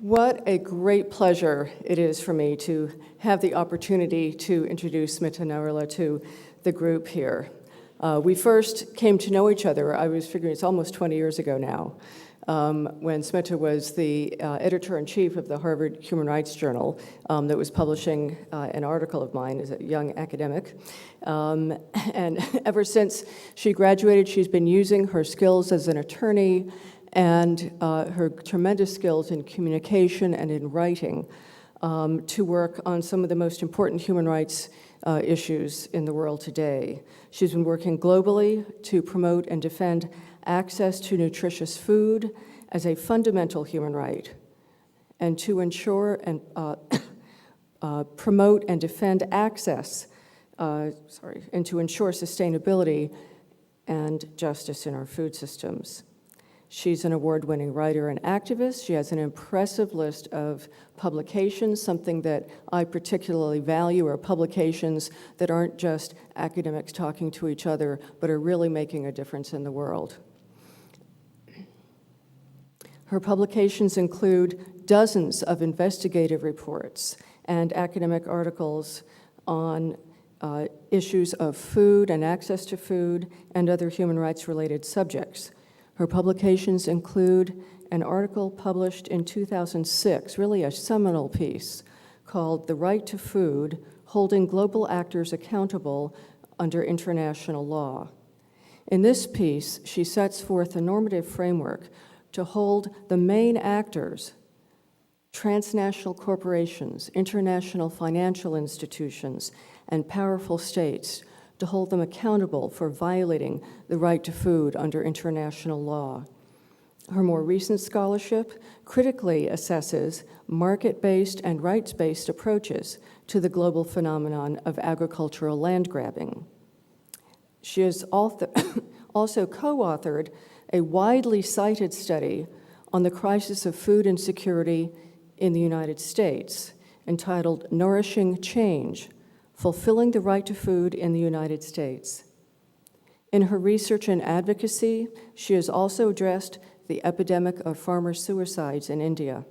What a great pleasure it is for me to have the opportunity to introduce Smita Narula to the group here. We first came to know each other, I was figuring it's almost 20 years ago now, when Smita was the editor-in-chief of the Harvard Human Rights Journal that was publishing an article of mine as a young academic. And ever since she graduated, she's been using her skills as an attorney and her tremendous skills in communication and in writing to work on some of the most important human rights issues in the world today. She's been working globally to promote and defend access to nutritious food as a fundamental human right, and to ensure and promote and defend access, and to ensure sustainability and justice in our food systems. She's an award-winning writer and activist. She has an impressive list of publications. Something that I particularly value are publications that aren't just academics talking to each other, but are really making a difference in the world. Her publications include dozens of investigative reports and academic articles on issues of food and access to food and other human rights-related subjects. Her publications include an article published in 2006, really a seminal piece, called "The Right to Food: Holding Global Actors Accountable Under International Law." In this piece, she sets forth a normative framework to hold the main actors, transnational corporations, international financial institutions, and powerful states, to hold them accountable for violating the right to food under international law. Her more recent scholarship critically assesses market-based and rights-based approaches to the global phenomenon of agricultural land grabbing. She has also co-authored a widely cited study on the crisis of food insecurity in the United States, entitled "Nourishing Change: Fulfilling the Right to Food in the United States." In her research and advocacy, she has also addressed the epidemic of farmer suicides in India,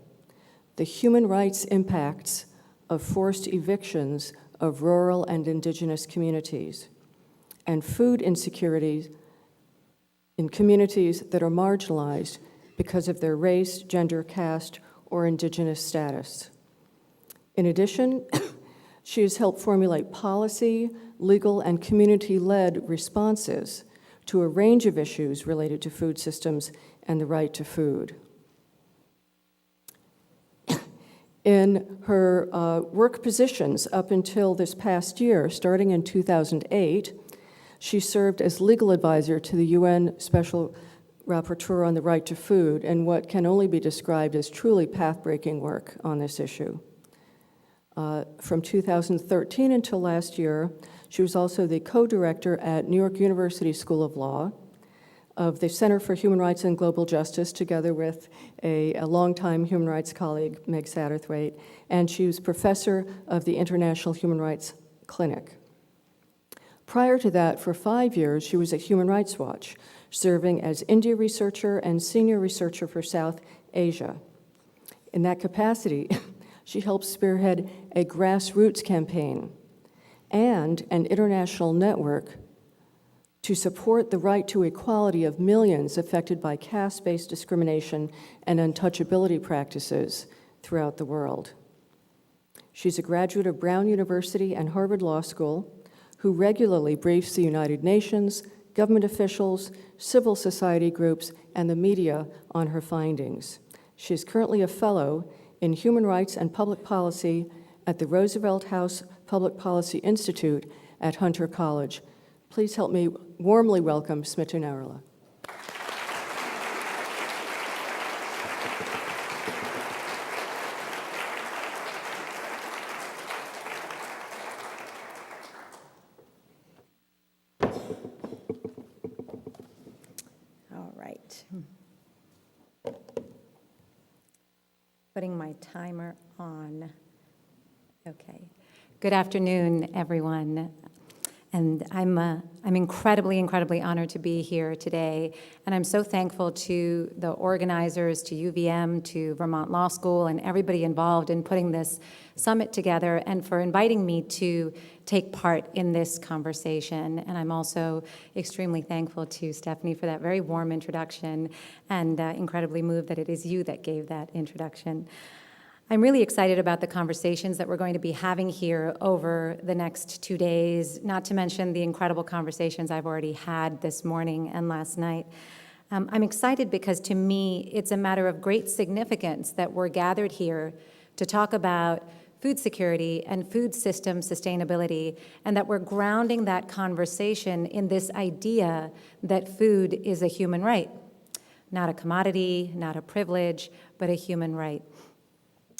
the human rights impacts of forced evictions of rural and indigenous communities, and food insecurities in communities that are marginalized because of their race, gender, caste, or indigenous status. In addition, she has helped formulate policy, legal, and community-led responses to a range of issues related to food systems and the right to food. In her work positions up until this past year, starting in 2008, she served as legal advisor to the UN Special Rapporteur on the Right to Food in what can only be described as truly path-breaking work on this issue. From 2013 until last year, she was also the co-director at New York University School of Law of the Center for Human Rights and Global Justice, together with a longtime human rights colleague, Meg Satterthwaite, and she was professor of the International Human Rights Clinic. Prior to that, for 5 years, she was at Human Rights Watch, serving as India researcher and senior researcher for South Asia. In that capacity, she helped spearhead a grassroots campaign and an international network to support the right to equality of millions affected by caste-based discrimination and untouchability practices throughout the world. She's a graduate of Brown University and Harvard Law School, who regularly briefs the United Nations, government officials, civil society groups, and the media on her findings. She is currently a fellow in Human Rights and Public Policy at the Roosevelt House Public Policy Institute at Hunter College. Please help me warmly welcome Smita Narula. All right. Putting my timer on. Okay. Good afternoon, everyone. And I'm incredibly, incredibly honored to be here today. And I'm so thankful to the organizers, to UVM, to Vermont Law School, and everybody involved in putting this summit together, and for inviting me to take part in this conversation. And I'm also extremely thankful to Stephanie for that very warm introduction, and incredibly moved that it is you that gave that introduction. I'm really excited about the conversations that we're going to be having here over the next 2 days, not to mention the incredible conversations I've already had this morning and last night. I'm excited because, to me, it's a matter of great significance that we're gathered here to talk about food security and food system sustainability, and that we're grounding that conversation in this idea that food is a human right, not a commodity, not a privilege, but a human right.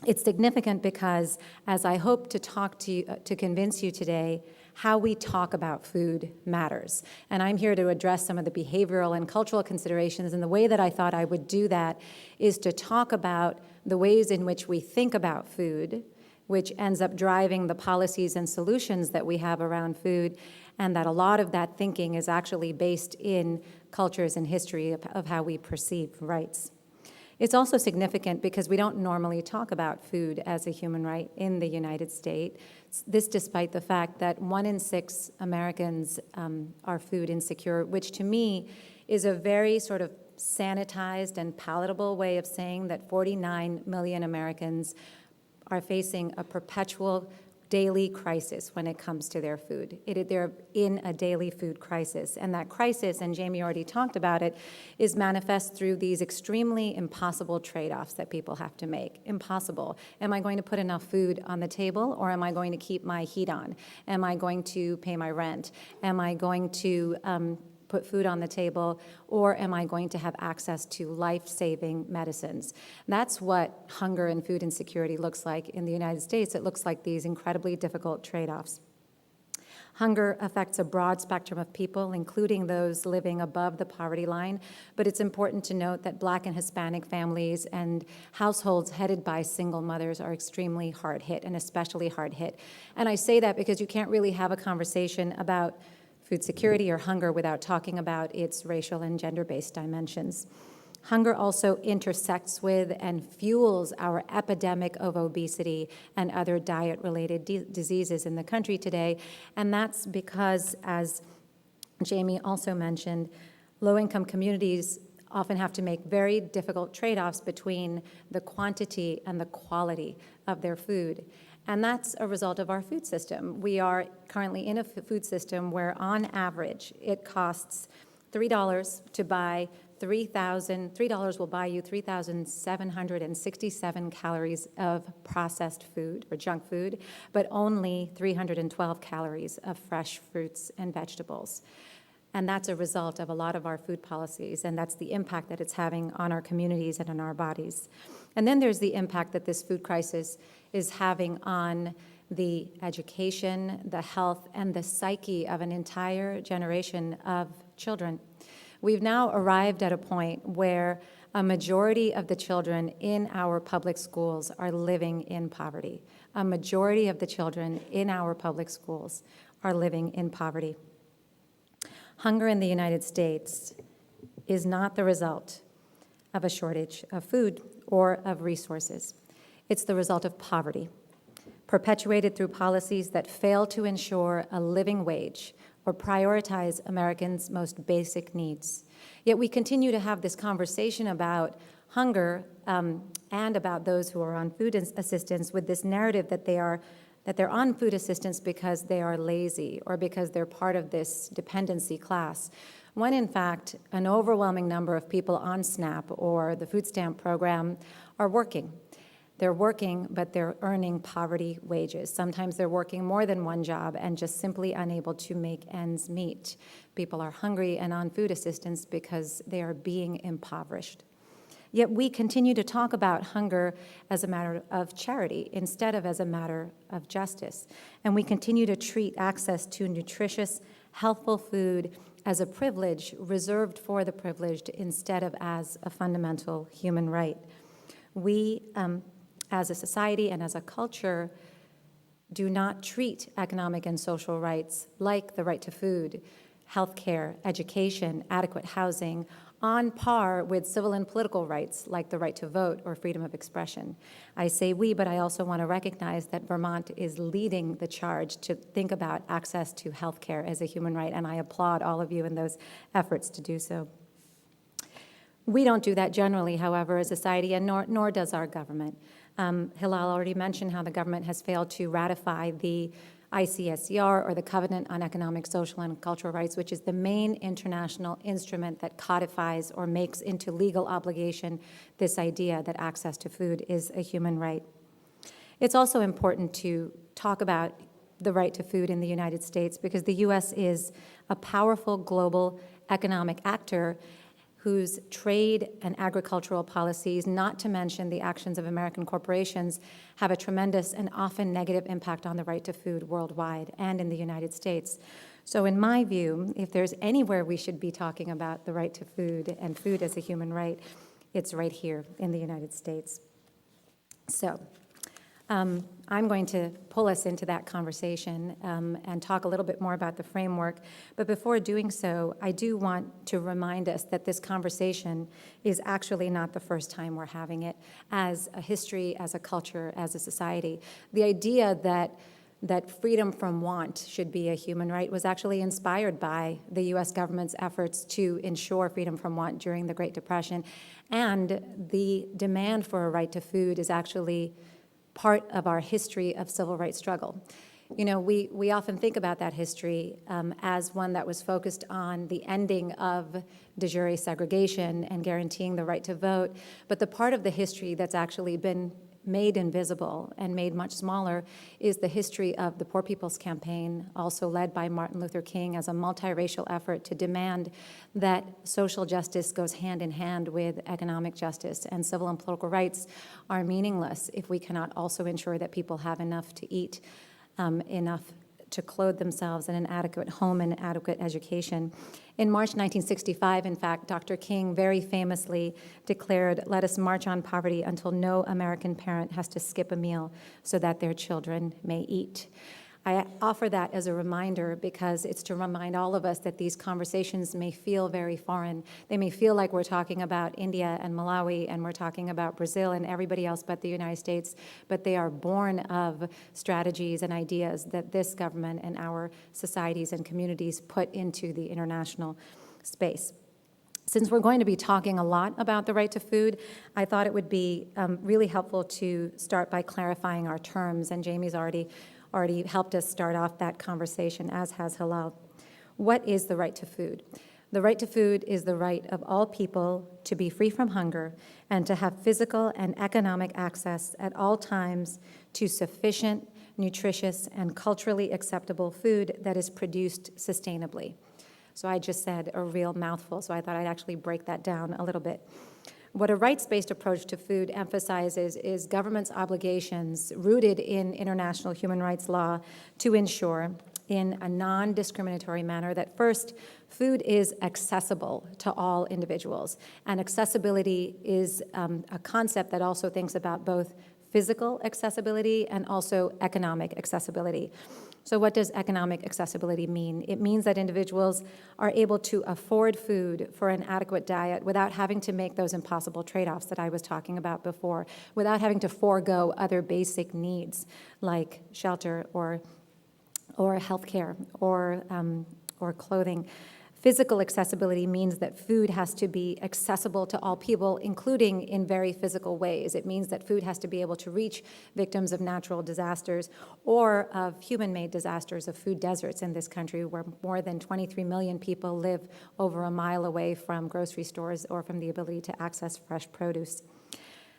It's significant because, as I hope to talk to you, to convince you today, how we talk about food matters. And I'm here to address some of the behavioral and cultural considerations, and the way that I thought I would do that is to talk about the ways in which we think about food, which ends up driving the policies and solutions that we have around food, and that a lot of that thinking is actually based in cultures and history of how we perceive rights. It's also significant because we don't normally talk about food as a human right in the United States, this despite the fact that 1 in 6 Americans are food insecure, which to me is a very sort of sanitized and palatable way of saying that 49 million Americans are facing a perpetual daily crisis when it comes to their food. They're in a daily food crisis. And that crisis, and Jamie already talked about it, is manifest through these extremely impossible trade-offs that people have to make. Impossible. Am I going to put enough food on the table, or am I going to keep my heat on? Am I going to pay my rent? Am I going to put food on the table, or am I going to have access to life-saving medicines? That's what hunger and food insecurity looks like in the United States. It looks like these incredibly difficult trade-offs. Hunger affects a broad spectrum of people, including those living above the poverty line, but it's important to note that Black and Hispanic families and households headed by single mothers are extremely hard hit, and especially hard hit. And I say that because you can't really have a conversation about food security or hunger without talking about its racial and gender-based dimensions. Hunger also intersects with and fuels our epidemic of obesity and other diet-related diseases in the country today, and that's because, as Jamie also mentioned, low-income communities often have to make very difficult trade-offs between the quantity and the quality of their food. And that's a result of our food system. We are currently in a food system where, on average, it costs $3 to buy $3 will buy you 3,767 calories of processed food or junk food, but only 312 calories of fresh fruits and vegetables. And that's a result of a lot of our food policies, and that's the impact that it's having on our communities and on our bodies. And then there's the impact that this food crisis is having on the education, the health, and the psyche of an entire generation of children. We've now arrived at a point where a majority of the children in our public schools are living in poverty. A majority of the children in our public schools are living in poverty. Hunger in the United States is not the result of a shortage of food or of resources. It's the result of poverty, perpetuated through policies that fail to ensure a living wage or prioritize Americans' most basic needs. Yet we continue to have this conversation about hunger and about those who are on food assistance with this narrative that they're on food assistance because they are lazy or because they're part of this dependency class, when in fact an overwhelming number of people on SNAP or the food stamp program are working. They're working, but they're earning poverty wages. Sometimes they're working more than one job and just simply unable to make ends meet. People are hungry and on food assistance because they are being impoverished. Yet we continue to talk about hunger as a matter of charity instead of as a matter of justice. And we continue to treat access to nutritious, healthful food as a privilege reserved for the privileged instead of as a fundamental human right. We, as a society and as a culture, do not treat economic and social rights like the right to food, healthcare, education, adequate housing, on par with civil and political rights like the right to vote or freedom of expression. I say we, but I also want to recognize that Vermont is leading the charge to think about access to healthcare as a human right, and I applaud all of you in those efforts to do so. We don't do that generally, however, as a society, and nor does our government. Hilal already mentioned how the government has failed to ratify the ICSCR, or the Covenant on Economic, Social, and Cultural Rights, which is the main international instrument that codifies or makes into legal obligation this idea that access to food is a human right. It's also important to talk about the right to food in the United States because the U.S. is a powerful global economic actor whose trade and agricultural policies, not to mention the actions of American corporations, have a tremendous and often negative impact on the right to food worldwide and in the United States. So in my view, if there's anywhere we should be talking about the right to food and food as a human right, it's right here in the United States. So I'm going to pull us into that conversation and talk a little bit more about the framework. But before doing so, I do want to remind us that this conversation is actually not the first time we're having it as a history, as a culture, as a society. The idea that freedom from want should be a human right was actually inspired by the U.S. government's efforts to ensure freedom from want during the Great Depression. And the demand for a right to food is actually part of our history of civil rights struggle. You know, we often think about that history as one that was focused on the ending of de jure segregation and guaranteeing the right to vote, but the part of the history that's actually been made invisible and made much smaller is the history of the Poor People's Campaign, also led by Martin Luther King as a multiracial effort to demand that social justice goes hand in hand with economic justice, and civil and political rights are meaningless if we cannot also ensure that people have enough to eat, enough to clothe themselves, and an adequate home and adequate education. In March 1965, in fact, Dr. King very famously declared, "Let us march on poverty until no American parent has to skip a meal so that their children may eat." I offer that as a reminder because it's to remind all of us that these conversations may feel very foreign. They may feel like we're talking about India and Malawi and we're talking about Brazil and everybody else but the United States, but they are born of strategies and ideas that this government and our societies and communities put into the international space. Since we're going to be talking a lot about the right to food, I thought it would be really helpful to start by clarifying our terms, and Jamie's already helped us start off that conversation, as has Hilal. What is the right to food? The right to food is the right of all people to be free from hunger and to have physical and economic access at all times to sufficient, nutritious, and culturally acceptable food that is produced sustainably. So I just said a real mouthful, so I thought I'd actually break that down a little bit. What a rights-based approach to food emphasizes is government's obligations rooted in international human rights law to ensure in a non-discriminatory manner that first, food is accessible to all individuals. And accessibility is a concept that also thinks about both physical accessibility and also economic accessibility. So what does economic accessibility mean? It means that individuals are able to afford food for an adequate diet without having to make those impossible trade-offs that I was talking about before, without having to forego other basic needs like shelter or healthcare or clothing. Physical accessibility means that food has to be accessible to all people, including in very physical ways. It means that food has to be able to reach victims of natural disasters or of human-made disasters, of food deserts in this country, where more than 23 million people live over a mile away from grocery stores or from the ability to access fresh produce.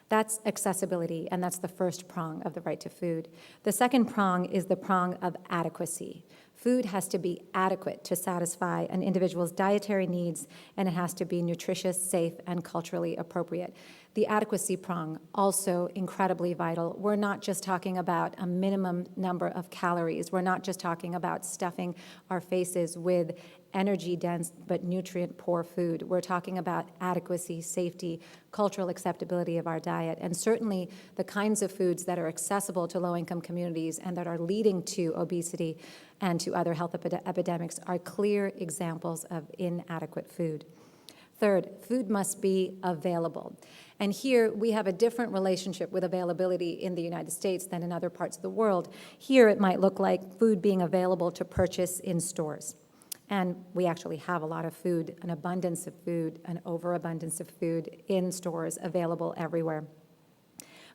That's accessibility, and that's the first prong of the right to food. The second prong is the prong of adequacy. Food has to be adequate to satisfy an individual's dietary needs, and it has to be nutritious, safe, and culturally appropriate. The adequacy prong, also incredibly vital. We're not just talking about a minimum number of calories. We're not just talking about stuffing our faces with energy-dense but nutrient-poor food. We're talking about adequacy, safety, cultural acceptability of our diet, and certainly the kinds of foods that are accessible to low-income communities and that are leading to obesity and to other health epidemics are clear examples of inadequate food. Third, food must be available. And here we have a different relationship with availability in the United States than in other parts of the world. Here it might look like food being available to purchase in stores. And we actually have a lot of food, an abundance of food, an overabundance of food in stores available everywhere.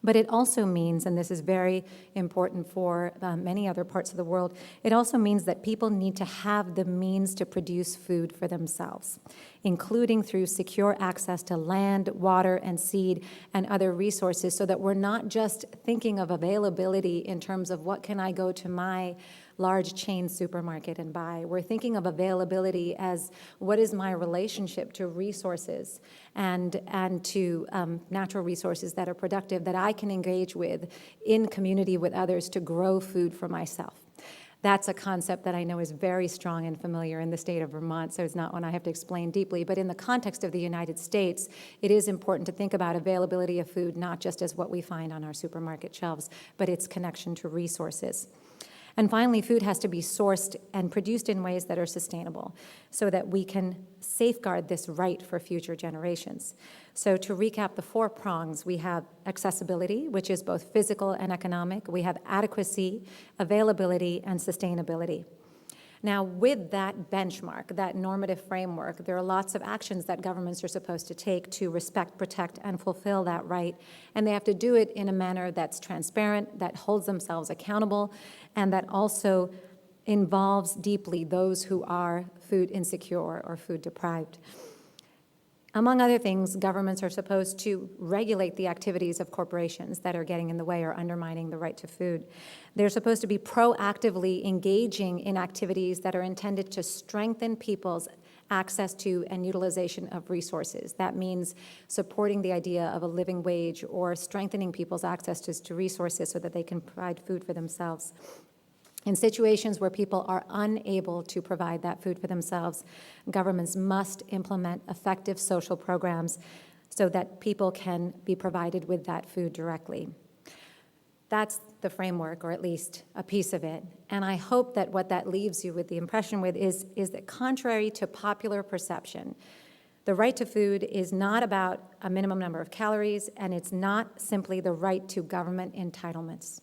But it also means, and this is very important for many other parts of the world, it also means that people need to have the means to produce food for themselves, including through secure access to land, water, and seed, and other resources, so that we're not just thinking of availability in terms of what can I go to my large chain supermarket and buy. We're thinking of availability as what is my relationship to resources and to natural resources that are productive that I can engage with in community with others to grow food for myself. That's a concept that I know is very strong and familiar in the state of Vermont, so it's not one I have to explain deeply. But in the context of the United States, it is important to think about availability of food not just as what we find on our supermarket shelves, but its connection to resources. And finally, food has to be sourced and produced in ways that are sustainable so that we can safeguard this right for future generations. So to recap the 4 prongs, we have accessibility, which is both physical and economic. We have adequacy, availability, and sustainability. Now, with that benchmark, that normative framework, there are lots of actions that governments are supposed to take to respect, protect, and fulfill that right. And they have to do it in a manner that's transparent, that holds themselves accountable, and that also involves deeply those who are food insecure or food deprived. Among other things, governments are supposed to regulate the activities of corporations that are getting in the way or undermining the right to food. They're supposed to be proactively engaging in activities that are intended to strengthen people's access to and utilization of resources. That means supporting the idea of a living wage or strengthening people's access to resources so that they can provide food for themselves. In situations where people are unable to provide that food for themselves, governments must implement effective social programs so that people can be provided with that food directly. That's the framework, or at least a piece of it. And I hope that what that leaves you with the impression with is that contrary to popular perception, the right to food is not about a minimum number of calories, and it's not simply the right to government entitlements.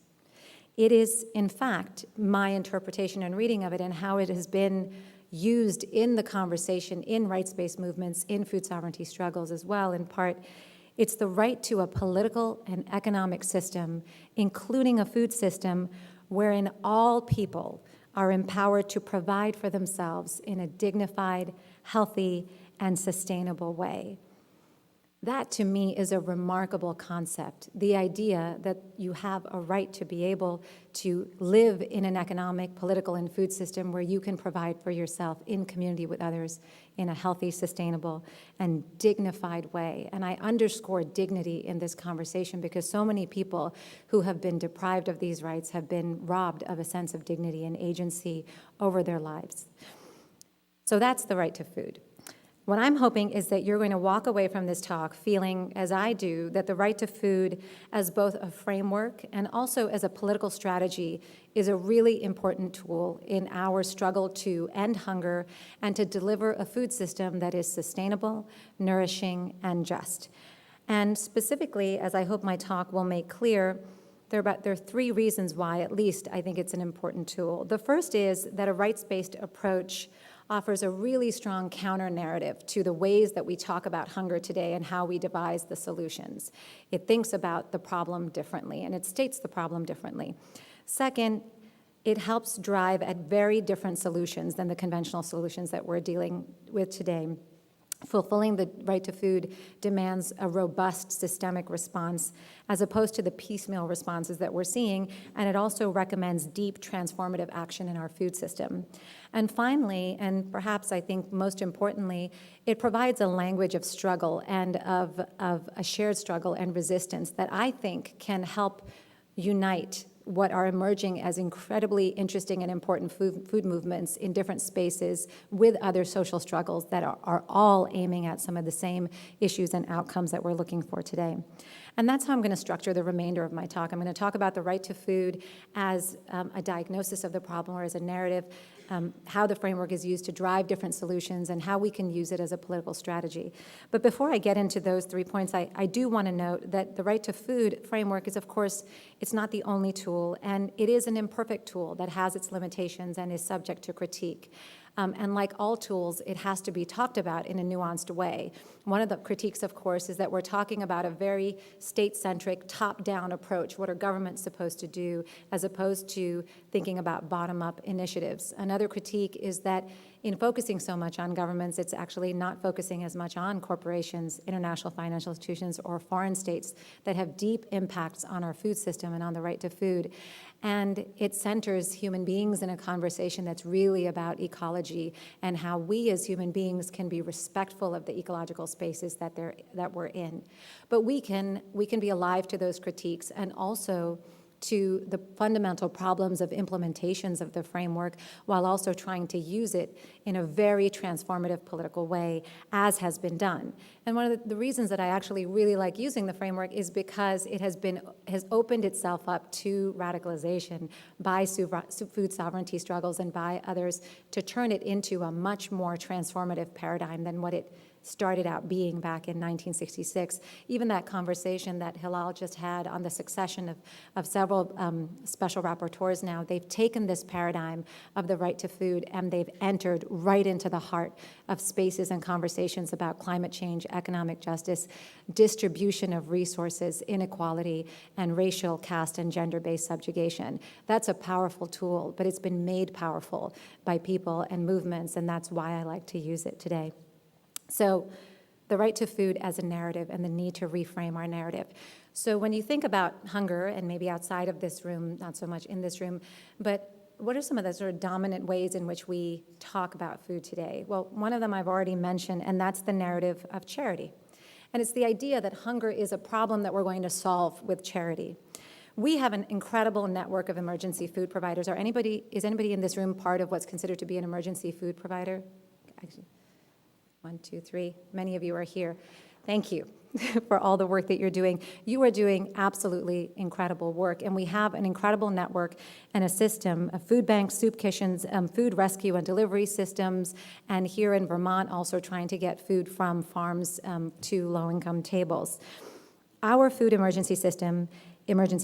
It is, in fact, my interpretation and reading of it and how it has been used in the conversation in rights-based movements, in food sovereignty struggles as well, in part. It's the right to a political and economic system, including a food system wherein all people are empowered to provide for themselves in a dignified, healthy, and sustainable way. That, to me, is a remarkable concept, the idea that you have a right to be able to live in an economic, political, and food system where you can provide for yourself in community with others in a healthy, sustainable, and dignified way. And I underscore dignity in this conversation because so many people who have been deprived of these rights have been robbed of a sense of dignity and agency over their lives. So that's the right to food. What I'm hoping is that you're going to walk away from this talk feeling, as I do, that the right to food as both a framework and also as a political strategy is a really important tool in our struggle to end hunger and to deliver a food system that is sustainable, nourishing, and just. And specifically, as I hope my talk will make clear, there are 3 reasons why, at least, I think it's an important tool. The first is that a rights-based approach offers a really strong counter-narrative to the ways that we talk about hunger today and how we devise the solutions. It thinks about the problem differently, and it states the problem differently. Second, it helps drive at very different solutions than the conventional solutions that we're dealing with today. Fulfilling the right to food demands a robust systemic response as opposed to the piecemeal responses that we're seeing, and it also recommends deep transformative action in our food system. And finally, and perhaps I think most importantly, it provides a language of struggle and of a shared struggle and resistance that I think can help unite what are emerging as incredibly interesting and important food movements in different spaces with other social struggles that are all aiming at some of the same issues and outcomes that we're looking for today. And that's how I'm going to structure the remainder of my talk. I'm going to talk about the right to food as a diagnosis of the problem or as a narrative, how the framework is used to drive different solutions, and how we can use it as a political strategy. But before I get into those 3 points, I do want to note that the right to food framework is, of course, it's not the only tool, and it is an imperfect tool that has its limitations and is subject to critique. And like all tools, it has to be talked about in a nuanced way. One of the critiques, of course, is that we're talking about a very state-centric, top-down approach. What are governments supposed to do, as opposed to thinking about bottom-up initiatives? Another critique is that in focusing so much on governments, it's actually not focusing as much on corporations, international financial institutions, or foreign states that have deep impacts on our food system and on the right to food. And it centers human beings in a conversation that's really about ecology and how we as human beings can be respectful of the ecological spaces that we're in. But we can be alive to those critiques and also to the fundamental problems of implementations of the framework, while also trying to use it in a very transformative political way, as has been done. And one of the reasons that I actually really like using the framework is because it has opened itself up to radicalization by food sovereignty struggles and by others to turn it into a much more transformative paradigm than what it started out being back in 1966. Even that conversation that Hilal just had on the succession of several special rapporteurs now, they've taken this paradigm of the right to food and they've entered right into the heart of spaces and conversations about climate change, economic justice, distribution of resources, inequality, and racial, caste, and gender-based subjugation. That's a powerful tool, but it's been made powerful by people and movements, and that's why I like to use it today. So the right to food as a narrative and the need to reframe our narrative. So when you think about hunger, and maybe outside of this room, not so much in this room, but what are some of the sort of dominant ways in which we talk about food today? Well, one of them I've already mentioned, and that's the narrative of charity. And it's the idea that hunger is a problem that we're going to solve with charity. We have an incredible network of emergency food providers. Is anybody in this room part of what's considered to be an emergency food provider? Actually, 1, 2, 3. Many of you are here. Thank you for all the work that you're doing. You are doing absolutely incredible work, and we have an incredible network and a system of food banks, soup kitchens, food rescue and delivery systems, and here in Vermont also trying to get food from farms to low-income tables. Our food emergency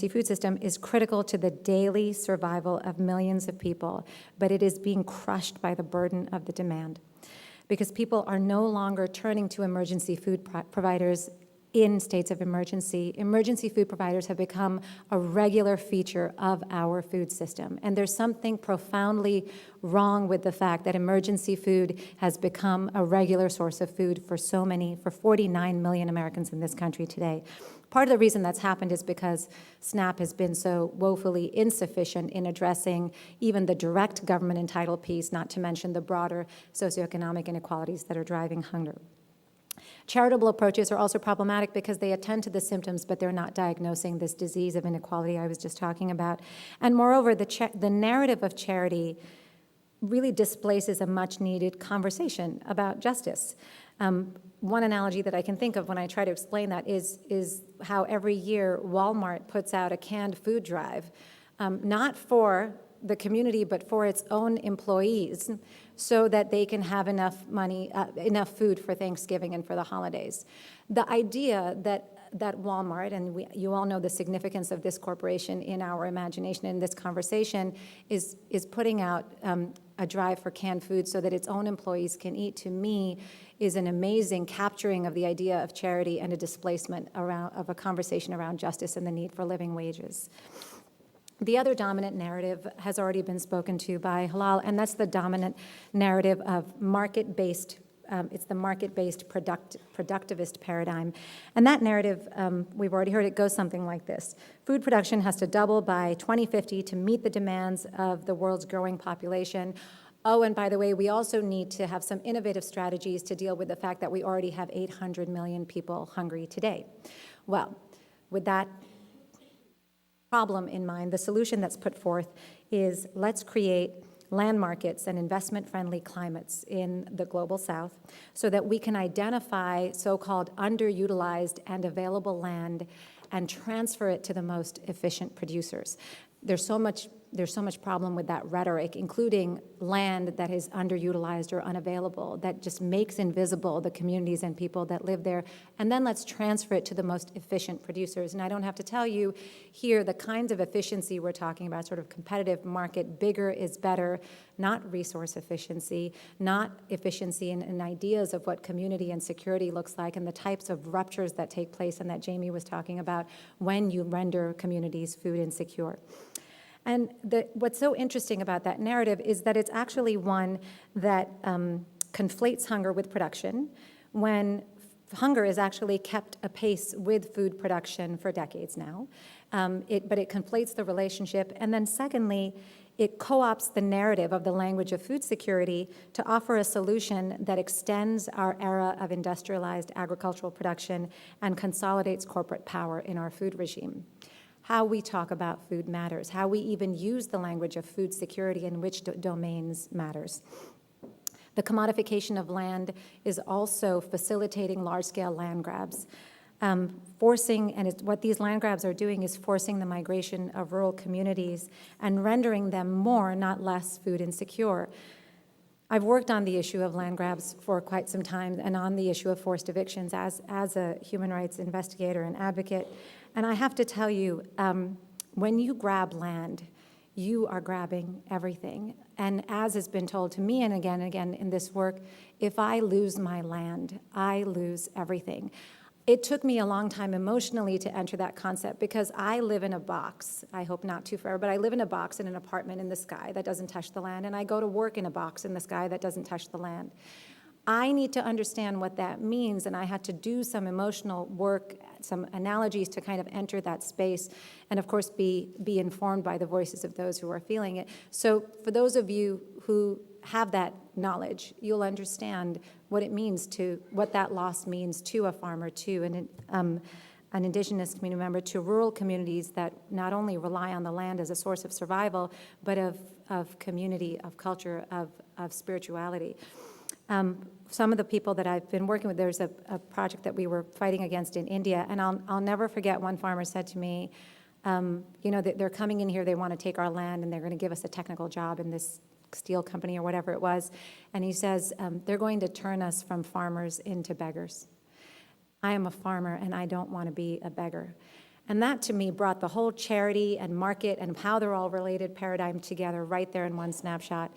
food system is critical to the daily survival of millions of people, but it is being crushed by the burden of the demand, because people are no longer turning to emergency food providers in states of emergency. Emergency food providers have become a regular feature of our food system. And there's something profoundly wrong with the fact that emergency food has become a regular source of food for 49 million Americans in this country today. Part of the reason that's happened is because SNAP has been so woefully insufficient in addressing even the direct government entitled piece, not to mention the broader socioeconomic inequalities that are driving hunger. Charitable approaches are also problematic because they attend to the symptoms, but they're not diagnosing this disease of inequality I was just talking about. And moreover, the narrative of charity really displaces a much-needed conversation about justice. One analogy that I can think of when I try to explain that is how every year Walmart puts out a canned food drive, not for the community, but for its own employees, so that they can have enough food for Thanksgiving and for the holidays. The idea that Walmart, and you all know the significance of this corporation in our imagination in this conversation, is putting out a drive for canned food so that its own employees can eat, to me, is an amazing capturing of the idea of charity and a displacement of a conversation around justice and the need for living wages. The other dominant narrative has already been spoken to by Hilal, and that's the dominant narrative of market-based It's the market-based productivist paradigm. And that narrative, we've already heard it, goes something like this. Food production has to double by 2050 to meet the demands of the world's growing population. Oh, and by the way, we also need to have some innovative strategies to deal with the fact that we already have 800 million people hungry today. Well, with that problem in mind, the solution that's put forth is let's create land markets and investment-friendly climates in the global south so that we can identify so-called underutilized and available land and transfer it to the most efficient producers. There's so much problem with that rhetoric, including land that is underutilized or unavailable, that just makes invisible the communities and people that live there. And then let's transfer it to the most efficient producers. And I don't have to tell you here the kinds of efficiency we're talking about, sort of competitive market, bigger is better, not resource efficiency, not efficiency in ideas of what community and security looks like and the types of ruptures that take place and that Jamie was talking about when you render communities food insecure. And what's so interesting about that narrative is that it's actually one that conflates hunger with production, when hunger is actually kept apace with food production for decades now. But it conflates the relationship. And then secondly, it co-opts the narrative of the language of food security to offer a solution that extends our era of industrialized agricultural production and consolidates corporate power in our food regime. How we talk about food matters. How we even use the language of food security in which domains matters. The commodification of land is also facilitating large-scale land grabs. What these land grabs are doing is forcing the migration of rural communities and rendering them more, not less, food insecure. I've worked on the issue of land grabs for quite some time and on the issue of forced evictions as a human rights investigator and advocate. And I have to tell you, when you grab land, you are grabbing everything. And as has been told to me and again in this work, if I lose my land, I lose everything. It took me a long time emotionally to enter that concept because I live in a box. I hope not too forever, but I live in a box in an apartment in the sky that doesn't touch the land, and I go to work in a box in the sky that doesn't touch the land. I need to understand what that means, and I had to do some emotional work, some analogies to kind of enter that space, and of course be informed by the voices of those who are feeling it. So for those of you who have that knowledge, you'll understand what that loss means to a farmer, to an indigenous community member, to rural communities that not only rely on the land as a source of survival, but of community, of culture, of spirituality. Some of the people that I've been working with, there's a project that we were fighting against in India, and I'll never forget one farmer said to me, they're coming in here, they want to take our land, and they're going to give us a technical job in this steel company or whatever it was. And he says, they're going to turn us from farmers into beggars. I am a farmer, and I don't want to be a beggar. And that, to me, brought the whole charity and market and how they're all related paradigm together right there in one snapshot.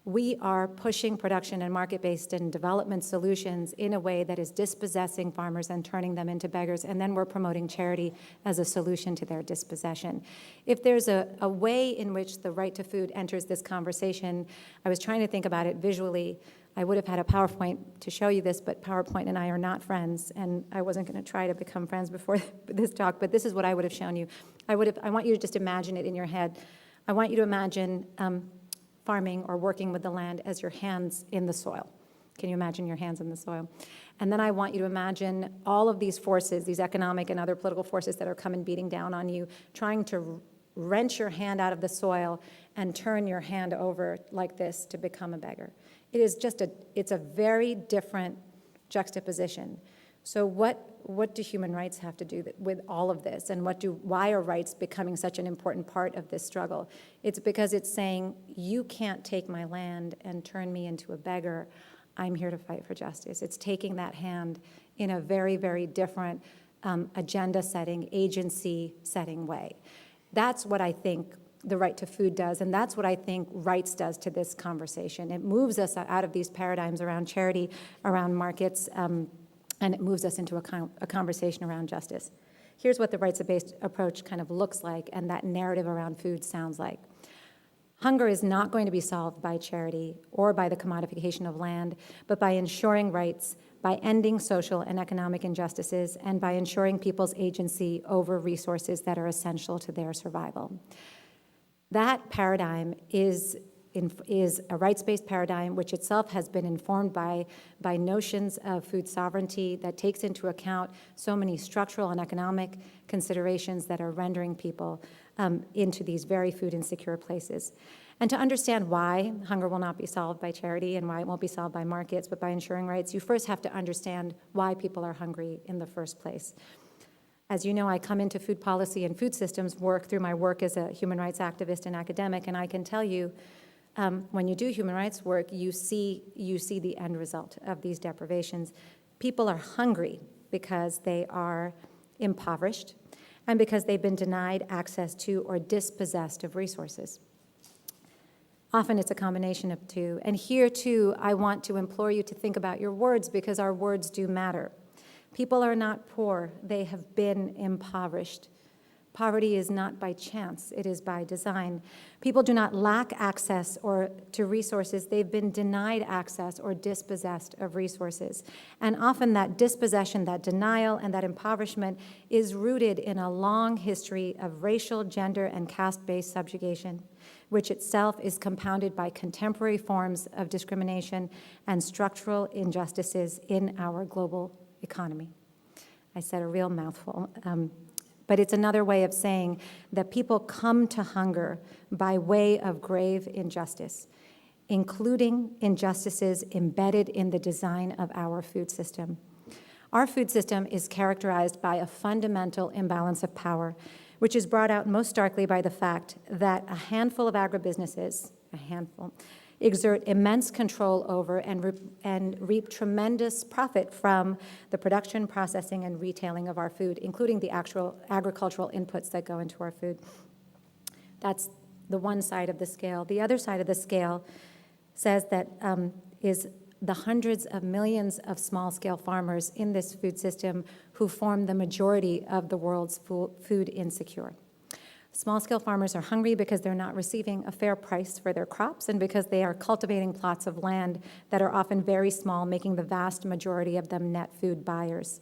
We are pushing production and market-based and development solutions in a way that is dispossessing farmers and turning them into beggars, and then we're promoting charity as a solution to their dispossession. If there's a way in which the right to food enters this conversation, I was trying to think about it visually. I would have had a PowerPoint to show you this, but PowerPoint and I are not friends, and I wasn't going to try to become friends before this talk, but this is what I would have shown you. I want you to just imagine it in your head. I want you to imagine farming or working with the land as your hands in the soil. Can you imagine your hands in the soil? And then I want you to imagine all of these forces, these economic and other political forces that are coming beating down on you, trying to wrench your hand out of the soil and turn your hand over like this to become a beggar. It's a very different juxtaposition. So what do human rights have to do with all of this? And why are rights becoming such an important part of this struggle? It's because it's saying, you can't take my land and turn me into a beggar. I'm here to fight for justice. It's taking that hand in a very, very different agenda-setting, agency-setting way. That's what I think the right to food does, and that's what I think rights does to this conversation. It moves us out of these paradigms around charity, around markets, and it moves us into a conversation around justice. Here's what the rights-based approach kind of looks like and that narrative around food sounds like. Hunger is not going to be solved by charity or by the commodification of land, but by ensuring rights, by ending social and economic injustices, and by ensuring people's agency over resources that are essential to their survival. That paradigm is a rights-based paradigm which itself has been informed by notions of food sovereignty that takes into account so many structural and economic considerations that are rendering people into these very food insecure places. And to understand why hunger will not be solved by charity and why it won't be solved by markets, but by ensuring rights, you first have to understand why people are hungry in the first place. As you know, I come into food policy and food systems work through my work as a human rights activist and academic, and I can tell you, when you do human rights work, you see the end result of these deprivations. People are hungry because they are impoverished and because they've been denied access to or dispossessed of resources. Often it's a combination of two. And here, too, I want to implore you to think about your words because our words do matter. People are not poor. They have been impoverished. Poverty is not by chance. It is by design. People do not lack access to resources. They've been denied access or dispossessed of resources. And often that dispossession, that denial, and that impoverishment is rooted in a long history of racial, gender, and caste-based subjugation, which itself is compounded by contemporary forms of discrimination and structural injustices in our global economy. I said a real mouthful. But it's another way of saying that people come to hunger by way of grave injustice, including injustices embedded in the design of our food system. Our food system is characterized by a fundamental imbalance of power, which is brought out most starkly by the fact that a handful of agribusinesses, exert immense control over and reap tremendous profit from the production, processing, and retailing of our food, including the actual agricultural inputs that go into our food. That's the one side of the scale. The other side of the scale says that is the hundreds of millions of small-scale farmers in this food system who form the majority of the world's food insecure. Small-scale farmers are hungry because they're not receiving a fair price for their crops and because they are cultivating plots of land that are often very small, making the vast majority of them net food buyers.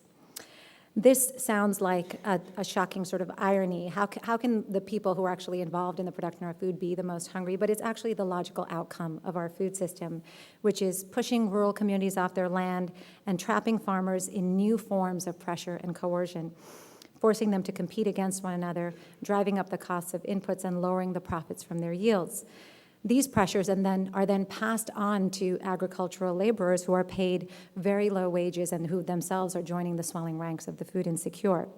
This sounds like a shocking sort of irony. How can the people who are actually involved in the production of our food be the most hungry? But it's actually the logical outcome of our food system, which is pushing rural communities off their land and trapping farmers in new forms of pressure and coercion, forcing them to compete against one another, driving up the costs of inputs and lowering the profits from their yields. These pressures are then passed on to agricultural laborers who are paid very low wages and who themselves are joining the swelling ranks of the food insecure.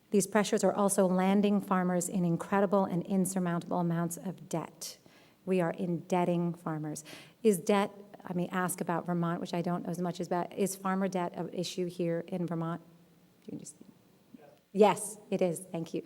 These pressures are also landing farmers in incredible and insurmountable amounts of debt. We are indebting farmers. Is debt, I may ask about Vermont, which I don't know as much about, is farmer debt an issue here in Vermont? Yes, it is. Thank you.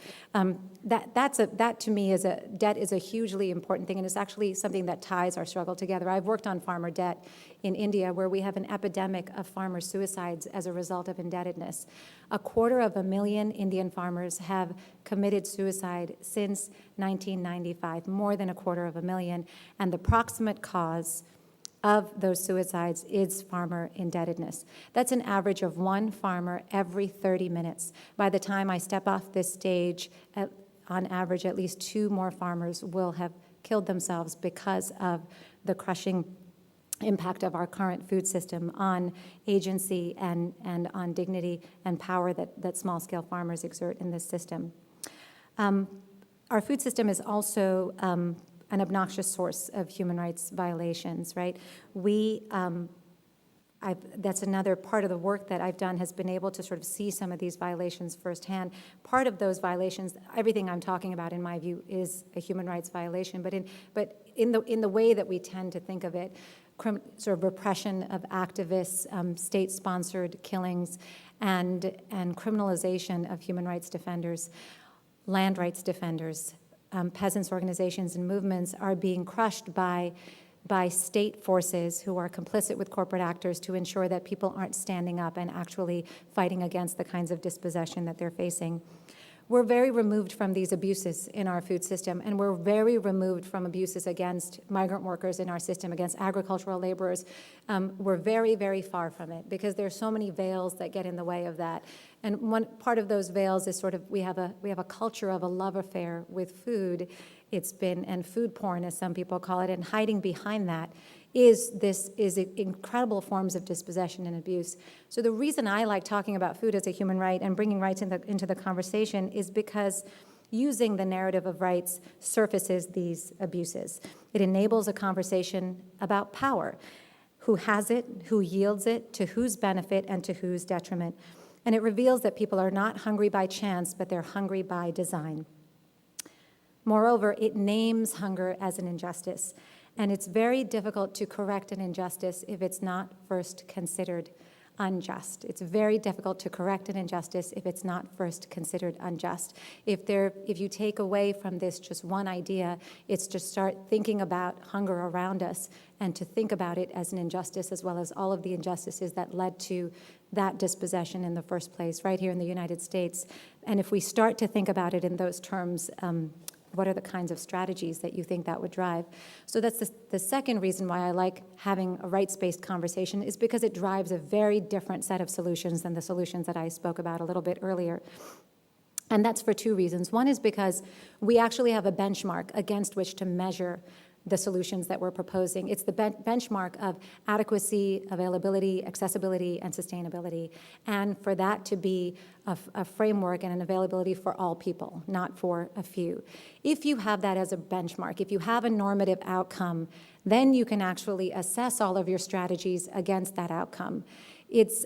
That to me debt is a hugely important thing, and it's actually something that ties our struggle together. I've worked on farmer debt in India, where we have an epidemic of farmer suicides as a result of indebtedness. 250,000 Indian farmers have committed suicide since 1995, more than 250,000, and the proximate cause of those suicides is farmer indebtedness. That's an average of one farmer every 30 minutes. By the time I step off this stage, on average, at least 2 more farmers will have killed themselves because of the crushing impact of our current food system on agency and on dignity and power that small-scale farmers exert in this system. Our food system is also an obnoxious source of human rights violations, right? That's another part of the work that I've done, has been able to sort of see some of these violations firsthand. Part of those violations, everything I'm talking about, in my view, is a human rights violation, but in the way that we tend to think of it, sort of repression of activists, state-sponsored killings, and criminalization of human rights defenders, land rights defenders, peasants' organizations and movements are being crushed by state forces who are complicit with corporate actors to ensure that people aren't standing up and actually fighting against the kinds of dispossession that they're facing. We're very removed from these abuses in our food system, and we're very removed from abuses against migrant workers in our system, against agricultural laborers. We're very, very far from it because there's so many veils that get in the way of that. And one part of those veils is sort of we have a culture of a love affair with food. And food porn, as some people call it, and hiding behind that is incredible forms of dispossession and abuse. So the reason I like talking about food as a human right and bringing rights into the conversation is because using the narrative of rights surfaces these abuses. It enables a conversation about power, who has it, who yields it, to whose benefit and to whose detriment. And it reveals that people are not hungry by chance, but they're hungry by design. Moreover, it names hunger as an injustice. And it's very difficult to correct an injustice if it's not first considered unjust. It's very difficult to correct an injustice if it's not first considered unjust. If you take away from this just one idea, it's to start thinking about hunger around us and to think about it as an injustice as well as all of the injustices that led to that dispossession in the first place, right here in the United States. And if we start to think about it in those terms, what are the kinds of strategies that you think that would drive? So that's the second reason why I like having a rights-based conversation is because it drives a very different set of solutions than the solutions that I spoke about a little bit earlier. And that's for two reasons. One is because we actually have a benchmark against which to measure the solutions that we're proposing. It's the benchmark of adequacy, availability, accessibility, and sustainability. And for that to be a framework and an availability for all people, not for a few. If you have that as a benchmark, if you have a normative outcome, then you can actually assess all of your strategies against that outcome. It's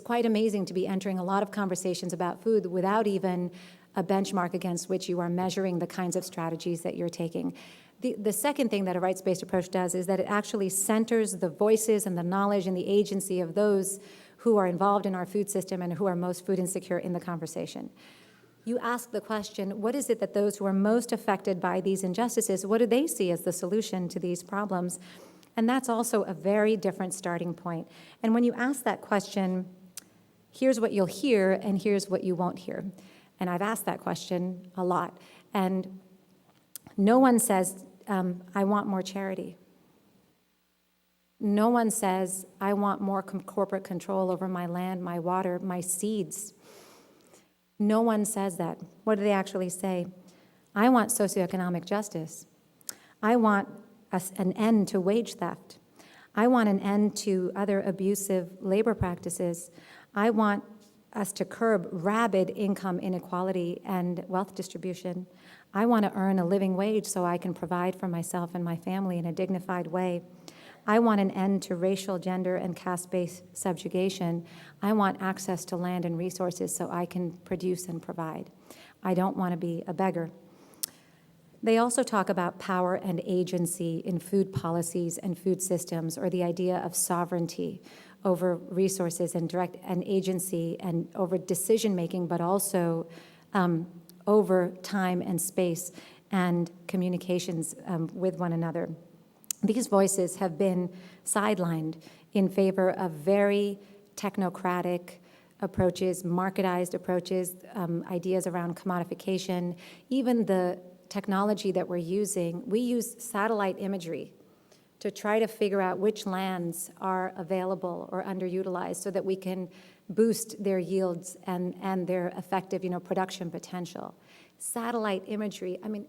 quite amazing to be entering a lot of conversations about food without even a benchmark against which you are measuring the kinds of strategies that you're taking. The second thing that a rights-based approach does is that it actually centers the voices and the knowledge and the agency of those who are involved in our food system and who are most food insecure in the conversation. You ask the question, what is it that those who are most affected by these injustices, what do they see as the solution to these problems? And that's also a very different starting point. And when you ask that question, here's what you'll hear and here's what you won't hear. And I've asked that question a lot. And no one says, I want more charity. No one says, I want more corporate control over my land, my water, my seeds. No one says that. What do they actually say? I want socioeconomic justice. I want an end to wage theft. I want an end to other abusive labor practices. I want us to curb rabid income inequality and wealth distribution. I want to earn a living wage so I can provide for myself and my family in a dignified way. I want an end to racial, gender, and caste-based subjugation. I want access to land and resources so I can produce and provide. I don't want to be a beggar. They also talk about power and agency in food policies and food systems, or the idea of sovereignty over resources and direct and agency and over decision-making, but also over time and space and communications with one another. These voices have been sidelined in favor of very technocratic approaches, marketized approaches, ideas around commodification. Even the technology that we're using, we use satellite imagery to try to figure out which lands are available or underutilized so that we can boost their yields and their effective, production potential. Satellite imagery, I mean,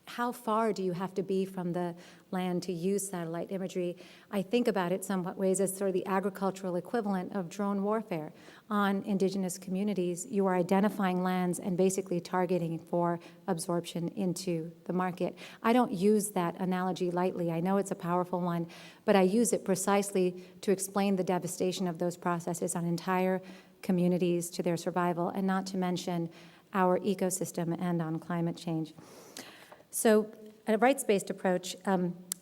how far do you have to be from the land to use satellite imagery? I think about it somewhat ways as sort of the agricultural equivalent of drone warfare on indigenous communities. You are identifying lands and basically targeting for absorption into the market. I don't use that analogy lightly. I know it's a powerful one, but I use it precisely to explain the devastation of those processes on entire communities to their survival, and not to mention our ecosystem and on climate change. So a rights-based approach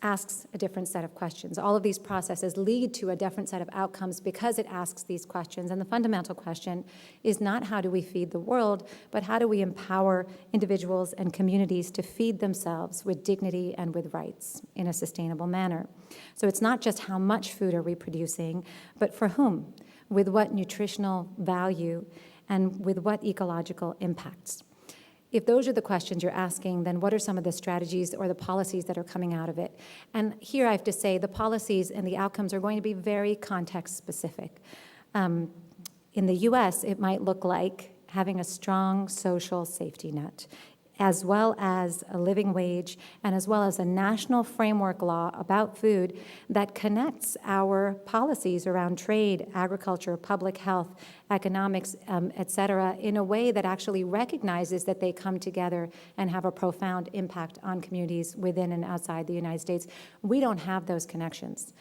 asks a different set of questions. All of these processes lead to a different set of outcomes because it asks these questions. And the fundamental question is not how do we feed the world, but how do we empower individuals and communities to feed themselves with dignity and with rights in a sustainable manner. So it's not just how much food are we producing, but for whom, with what nutritional value, and with what ecological impacts. if those are the questions you're asking, then what are some of the strategies or the policies that are coming out of it? And here I have to say the policies and the outcomes are going to be very context specific. In the US, it might look like having a strong social safety net, as well as a living wage, and as well as a national framework law about food that connects our policies around trade, agriculture, public health, economics, et cetera, in a way that actually recognizes that they come together and have a profound impact on communities within and outside the United States. We don't have those connections.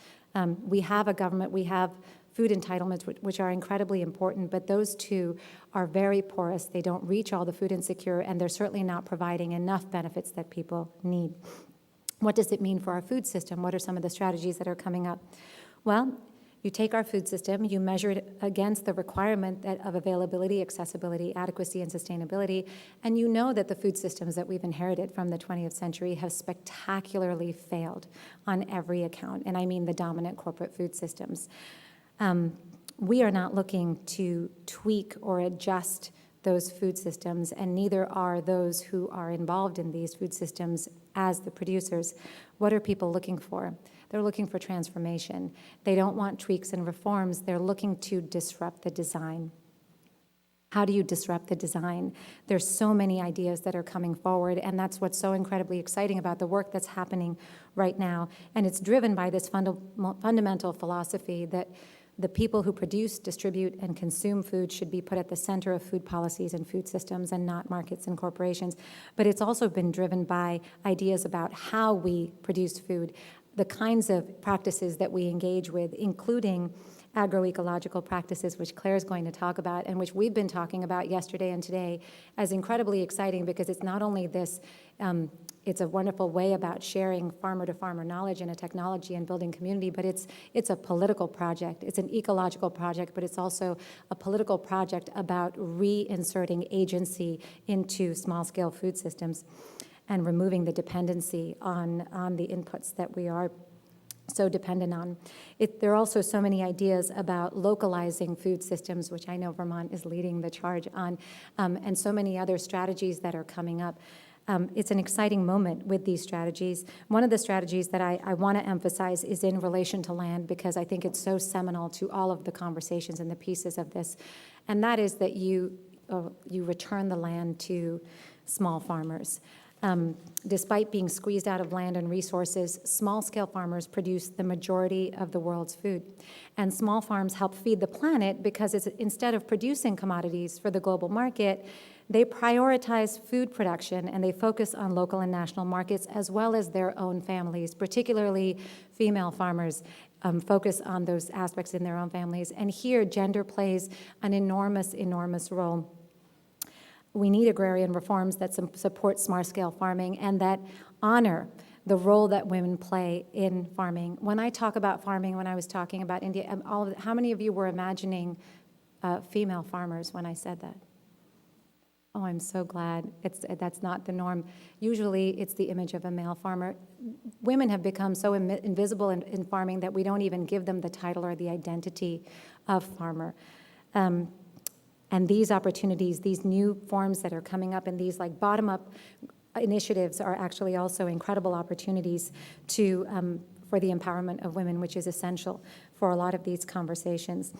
We have a government, we have food entitlements, which are incredibly important, but those two are very porous. They don't reach all the food insecure, and they're certainly not providing enough benefits that people need. What does it mean for our food system? What are some of the strategies that are coming up? Well, you take our food system, you measure it against the requirement of availability, accessibility, adequacy, and sustainability, and you know that the food systems that we've inherited from the 20th century have spectacularly failed on every account, and I mean the dominant corporate food systems. We are not looking to tweak or adjust those food systems, and neither are those who are involved in these food systems as the producers. What are people looking for? They're looking for transformation. They don't want tweaks and reforms. They're looking to disrupt the design. How do you disrupt the design? There's so many ideas that are coming forward, and that's what's so incredibly exciting about the work that's happening right now. And it's driven by this fundamental philosophy that the people who produce, distribute, and consume food should be put at the center of food policies and food systems and not markets and corporations. But it's also been driven by ideas about how we produce food, the kinds of practices that we engage with, including agroecological practices, which Claire's going to talk about and which we've been talking about yesterday and today, as incredibly exciting because it's not only this, it's a wonderful way about sharing farmer-to-farmer knowledge and a technology and building community, but it's a political project. It's an ecological project, but it's also a political project about reinserting agency into small-scale food systems and removing the dependency on the inputs that we are so dependent on. There are also so many ideas about localizing food systems, which I know Vermont is leading the charge on, and so many other strategies that are coming up. It's an exciting moment with these strategies. One of the strategies that I want to emphasize is in relation to land, because I think it's so seminal to all of the conversations and the pieces of this, and that is that you return the land to small farmers. Despite being squeezed out of land and resources, small-scale farmers produce the majority of the world's food. And small farms help feed the planet because instead of producing commodities for the global market, they prioritize food production and they focus on local and national markets as well as their own families, particularly female farmers focus on those aspects in their own families. And here, gender plays an enormous, enormous role. We need agrarian reforms that support small-scale farming and that honor the role that women play in farming. When I talk about farming, when I was talking about India, how many of you were imagining female farmers when I said that? Oh, I'm so glad. That's not the norm. Usually, it's the image of a male farmer. Women have become so invisible in farming that we don't even give them the title or the identity of farmer. And these opportunities, these new forms that are coming up, and these like bottom-up initiatives are actually also incredible opportunities for the empowerment of women, which is essential for a lot of these conversations.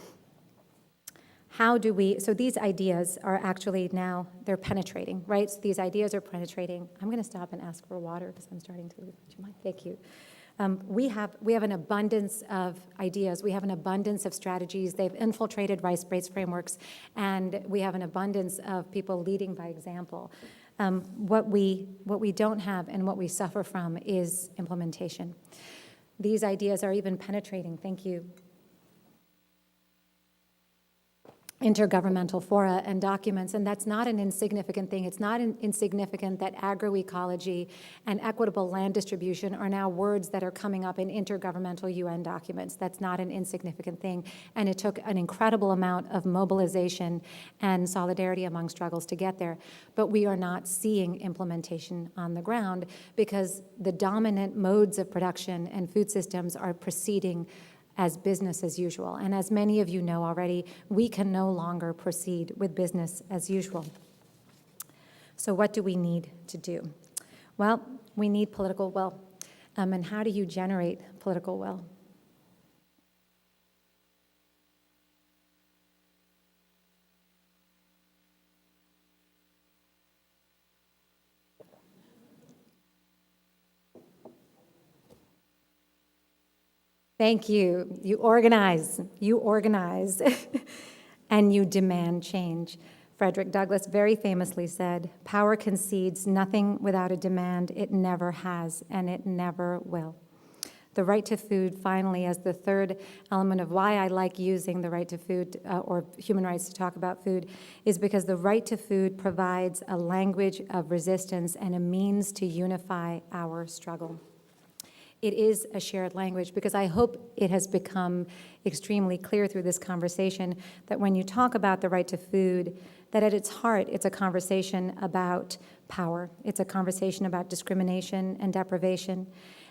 So these ideas are actually now, they're penetrating, right? So these ideas are penetrating. I'm going to stop and ask for water because I'm starting to lose. Would you mind? Thank you. We have an abundance of ideas. We have an abundance of strategies. They've infiltrated rice-based frameworks, and we have an abundance of people leading by example. What we don't have and what we suffer from is implementation. These ideas are even penetrating. Thank you. Intergovernmental fora and documents, and that's not an insignificant thing. It's not insignificant that agroecology and equitable land distribution are now words that are coming up in intergovernmental UN documents. That's not an insignificant thing, and it took an incredible amount of mobilization and solidarity among struggles to get there. But we are not seeing implementation on the ground because the dominant modes of production and food systems are proceeding as business as usual. And as many of you know already, we can no longer proceed with business as usual. So what do we need to do? Well, we need political will. And how do you generate political will? Thank you. You organize, and you demand change. Frederick Douglass very famously said, "Power concedes nothing without a demand. It never has, and it never will." The right to food, finally, as the third element of why I like using the right to food or human rights to talk about food, is because the right to food provides a language of resistance and a means to unify our struggle. It is a shared language, because I hope it has become extremely clear through this conversation that when you talk about the right to food, that at its heart, it's a conversation about power. It's a conversation about discrimination and deprivation.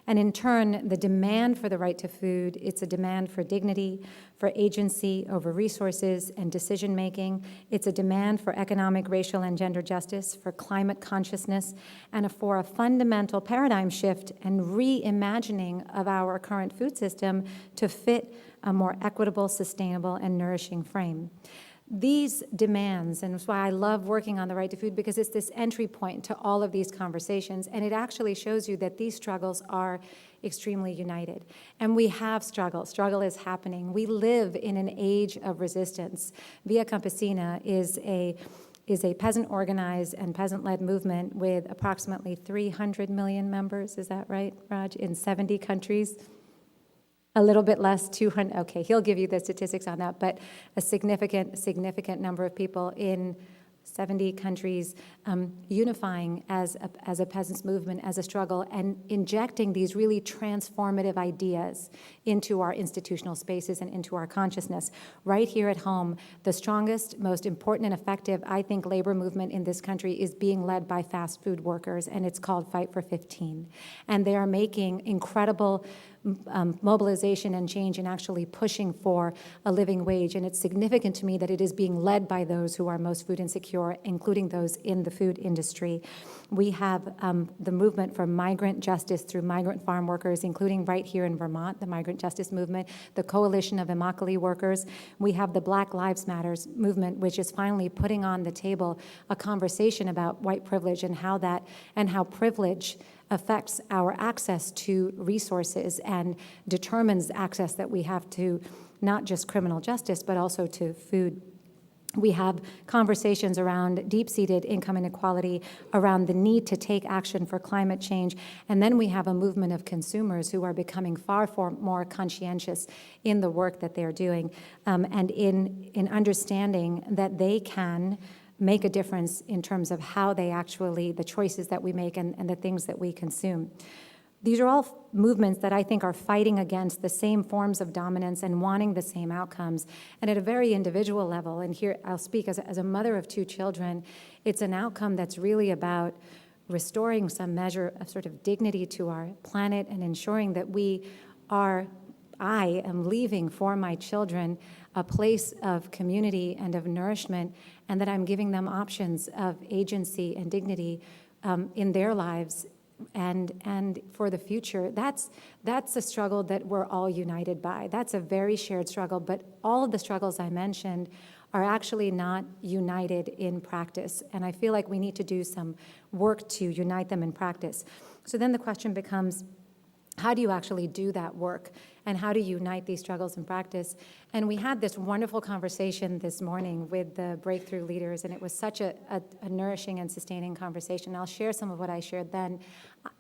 And in turn, the demand for the right to food, it's a demand for dignity, for agency over resources and decision-making. It's a demand for economic, racial, and gender justice, for climate consciousness, and for a fundamental paradigm shift and reimagining of our current food system to fit a more equitable, sustainable, and nourishing frame. These demands, and it's why I love working on the right to food, because it's this entry point to all of these conversations, and it actually shows you that these struggles are extremely united. And we have struggle. Struggle is happening. We live in an age of resistance. Via Campesina is a peasant-organized and peasant-led movement with approximately 300 million members. Is that right, Raj? In 70 countries. A little bit less, 200, okay, he'll give you the statistics on that, but a significant number of people in 70 countries unifying as a peasants' movement, as a struggle, and injecting these really transformative ideas into our institutional spaces and into our consciousness. Right here at home, the strongest, most important and effective, I think, labor movement in this country is being led by fast food workers, and it's called Fight for 15. And they are making incredible mobilization and change and actually pushing for a living wage. And it's significant to me that it is being led by those who are most food insecure, including those in the food industry. We have the movement for migrant justice through migrant farm workers, including right here in Vermont, the Migrant Justice Movement, the Coalition of Immokalee Workers. We have the Black Lives Matter movement, which is finally putting on the table a conversation about white privilege and how privilege affects our access to resources and determines access that we have to not just criminal justice, but also to food. We have conversations around deep-seated income inequality, around the need to take action for climate change, and then we have a movement of consumers who are becoming far more conscientious in the work that they're doing, and in understanding that they can make a difference in terms of how they actually, the choices that we make and the things that we consume. These are all movements that I think are fighting against the same forms of dominance and wanting the same outcomes. And at a very individual level, and here I'll speak as a mother of 2 children, it's an outcome that's really about restoring some measure of sort of dignity to our planet and ensuring that I am leaving for my children a place of community and of nourishment, and that I'm giving them options of agency and dignity in their lives and for the future. That's a struggle that we're all united by. That's a very shared struggle, but all of the struggles I mentioned are actually not united in practice, and I feel like we need to do some work to unite them in practice. So then the question becomes, how do you actually do that work? And how do you unite these struggles in practice? And we had this wonderful conversation this morning with the breakthrough leaders, and it was such a nourishing and sustaining conversation. I'll share some of what I shared then.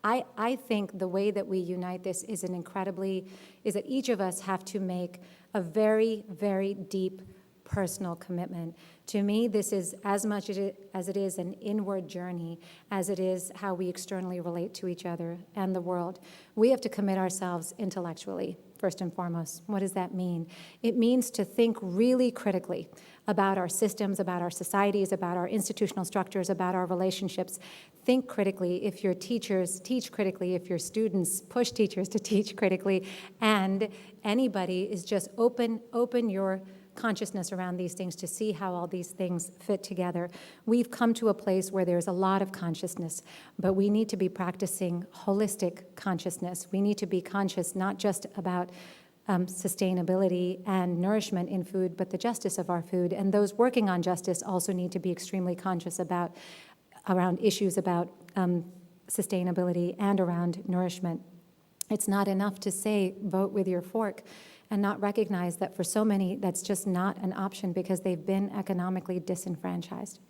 I think the way that we unite this is that each of us have to make a very, very deep personal commitment. To me, this is as much as it is an inward journey as it is how we externally relate to each other and the world. We have to commit ourselves intellectually, first and foremost. What does that mean? It means to think really critically about our systems, about our societies, about our institutional structures, about our relationships. Think critically. If your teachers, teach critically. If your students, push teachers to teach critically. And anybody is just open your consciousness around these things to see how all these things fit together. We've come to a place where there's a lot of consciousness, but we need to be practicing holistic consciousness. We need to be conscious not just about sustainability and nourishment in food, but the justice of our food. And those working on justice also need to be extremely conscious around issues about sustainability and around nourishment. It's not enough to say, vote with your fork, and not recognize that for so many, that's just not an option because they've been economically disenfranchised.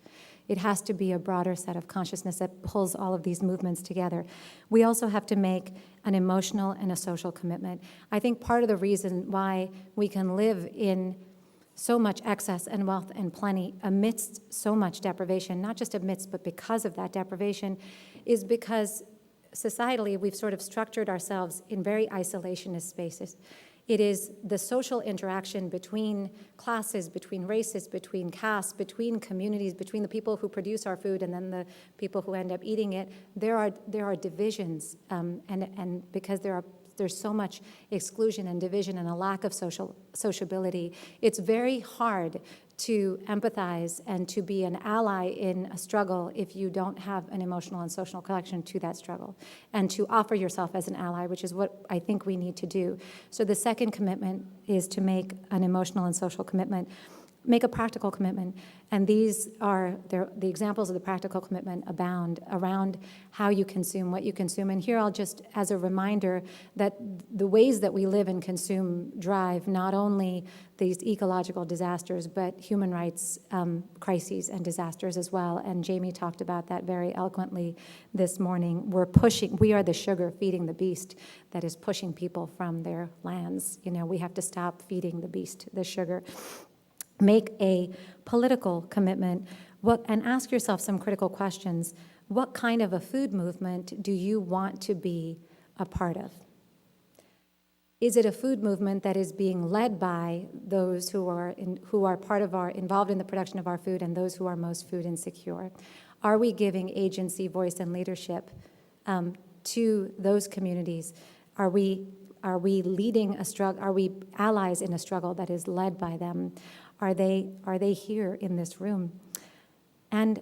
It has to be a broader set of consciousness that pulls all of these movements together. We also have to make an emotional and a social commitment. I think part of the reason why we can live in so much excess and wealth and plenty amidst so much deprivation, not just amidst, but because of that deprivation, is because societally we've sort of structured ourselves in very isolationist spaces. It is the social interaction between classes, between races, between castes, between communities, between the people who produce our food and then the people who end up eating it. There are divisions, and because there's so much exclusion and division and a lack of sociability, it's very hard to empathize and to be an ally in a struggle if you don't have an emotional and social connection to that struggle, and to offer yourself as an ally, which is what I think we need to do. So the second commitment is to make an emotional and social commitment. Make a practical commitment, and these are the examples of the practical commitment abound around how you consume, what you consume. And here I'll just, as a reminder, that the ways that we live and consume drive not only these ecological disasters, but human rights crises and disasters as well. And Jamie talked about that very eloquently this morning. We are the sugar feeding the beast that is pushing people from their lands. We have to stop feeding the beast, the sugar. Make a political commitment, and ask yourself some critical questions. What kind of a food movement do you want to be a part of? Is it a food movement that is being led by those who are involved in the production of our food and those who are most food insecure? Are we giving agency, voice, and leadership to those communities? Are we leading a struggle? Are we allies in a struggle that is led by them? Are they here in this room? And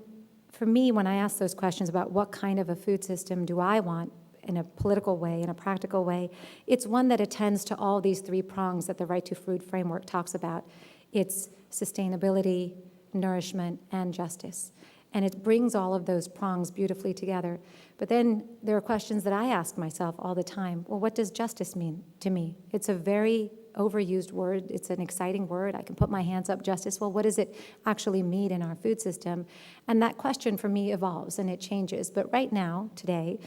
for me, when I ask those questions about what kind of a food system do I want in a political way, in a practical way, it's one that attends to all these three prongs that the Right to Food framework talks about. It's sustainability, nourishment, and justice. And it brings all of those prongs beautifully together. But then there are questions that I ask myself all the time. Well, what does justice mean to me? It's a very overused word. It's an exciting word. I can put my hands up, justice. Well, what does it actually mean in our food system? And that question for me evolves and it changes. But right now, today,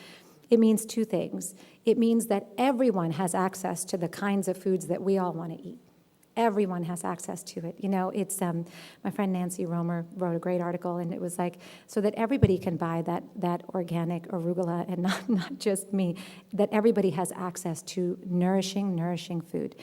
it means two things. It means that everyone has access to the kinds of foods that we all want to eat. Everyone has access to it. It's my friend Nancy Romer wrote a great article, and it was like, so that everybody can buy that organic arugula, and not just me, that everybody has access to nourishing food.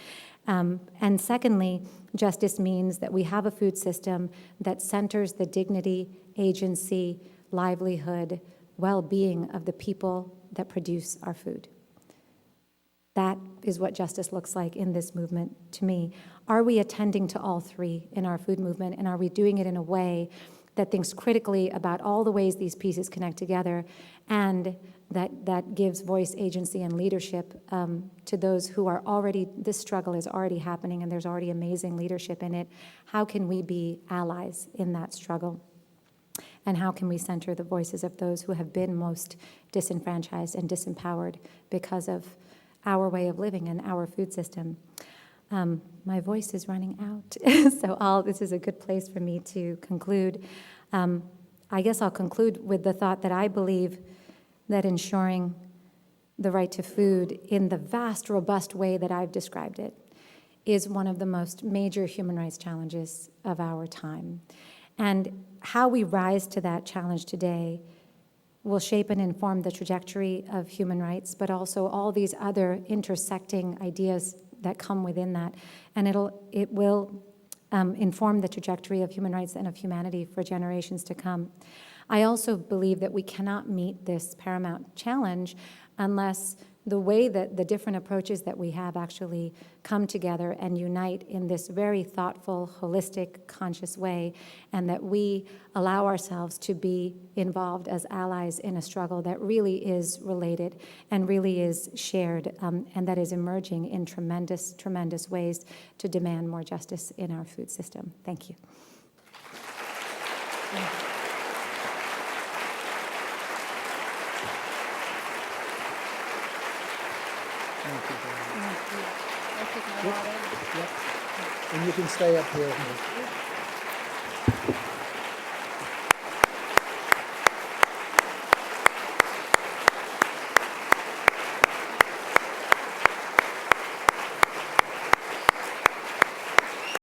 And secondly, justice means that we have a food system that centers the dignity, agency, livelihood, well-being of the people that produce our food. That is what justice looks like in this movement to me. Are we attending to all three in our food movement, and are we doing it in a way that thinks critically about all the ways these pieces connect together, and that gives voice, agency, and leadership to those who are already, this struggle is already happening and there's already amazing leadership in it. How can we be allies in that struggle? And how can we center the voices of those who have been most disenfranchised and disempowered because of our way of living and our food system? My voice is running out, so this is a good place for me to conclude. I guess I'll conclude with the thought that I believe that ensuring the right to food in the vast, robust way that I've described it is one of the most major human rights challenges of our time. And how we rise to that challenge today will shape and inform the trajectory of human rights, but also all these other intersecting ideas that come within that. And it will inform the trajectory of human rights and of humanity for generations to come. I also believe that we cannot meet this paramount challenge unless the way that the different approaches that we have actually come together and unite in this very thoughtful, holistic, conscious way, and that we allow ourselves to be involved as allies in a struggle that really is related and really is shared, and that is emerging in tremendous, tremendous ways to demand more justice in our food system. Thank you. Thank you very much. Thank you. Yep. And you can stay up here.